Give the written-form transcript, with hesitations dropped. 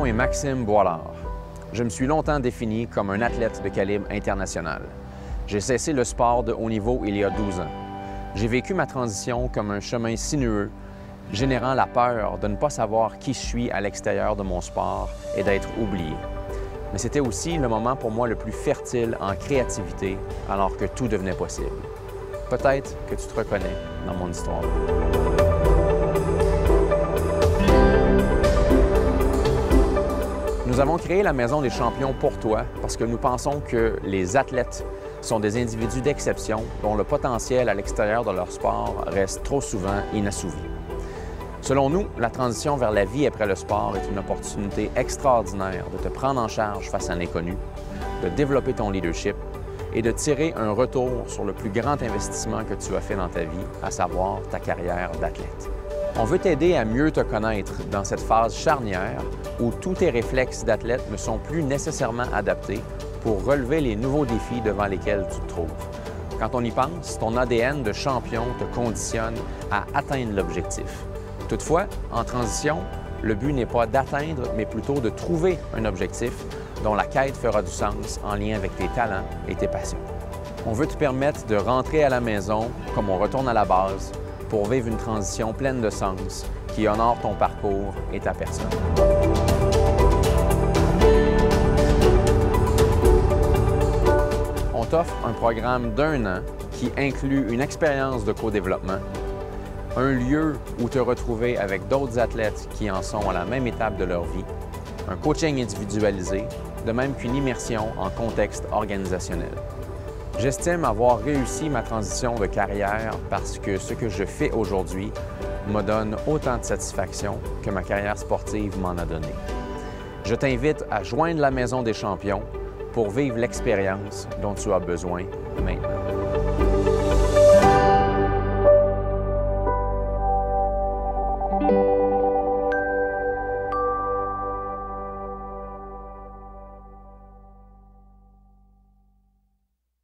est Maxime Boilard. Je me suis longtemps défini comme un athlète de calibre international. J'ai cessé le sport de haut niveau il y a 12 ans. J'ai vécu ma transition comme un chemin sinueux, générant la peur de ne pas savoir qui je suis à l'extérieur de mon sport et d'être oublié. Mais c'était aussi le moment pour moi le plus fertile en créativité, alors que tout devenait possible. Peut-être que tu te reconnais dans mon histoire. Nous avons créé la Maison des champions pour toi parce que nous pensons que les athlètes sont des individus d'exception dont le potentiel à l'extérieur de leur sport reste trop souvent inassouvi. Selon nous, la transition vers la vie après le sport est une opportunité extraordinaire de te prendre en charge face à l'inconnu, de développer ton leadership et de tirer un retour sur le plus grand investissement que tu as fait dans ta vie, à savoir ta carrière d'athlète. On veut t'aider à mieux te connaître dans cette phase charnière où tous tes réflexes d'athlète ne sont plus nécessairement adaptés pour relever les nouveaux défis devant lesquels tu te trouves. Quand on y pense, ton ADN de champion te conditionne à atteindre l'objectif. Toutefois, en transition, le but n'est pas d'atteindre, mais plutôt de trouver un objectif dont la quête fera du sens en lien avec tes talents et tes passions. On veut te permettre de rentrer à la maison comme on retourne à la base pour vivre une transition pleine de sens qui honore ton parcours et ta personne. On t'offre un programme d'1 an qui inclut une expérience de co-développement, un lieu où te retrouver avec d'autres athlètes qui en sont à la même étape de leur vie, un coaching individualisé, de même qu'une immersion en contexte organisationnel. J'estime avoir réussi ma transition de carrière parce que ce que je fais aujourd'hui me donne autant de satisfaction que ma carrière sportive m'en a donné. Je t'invite à joindre la Maison des champions pour vivre l'expérience dont tu as besoin maintenant.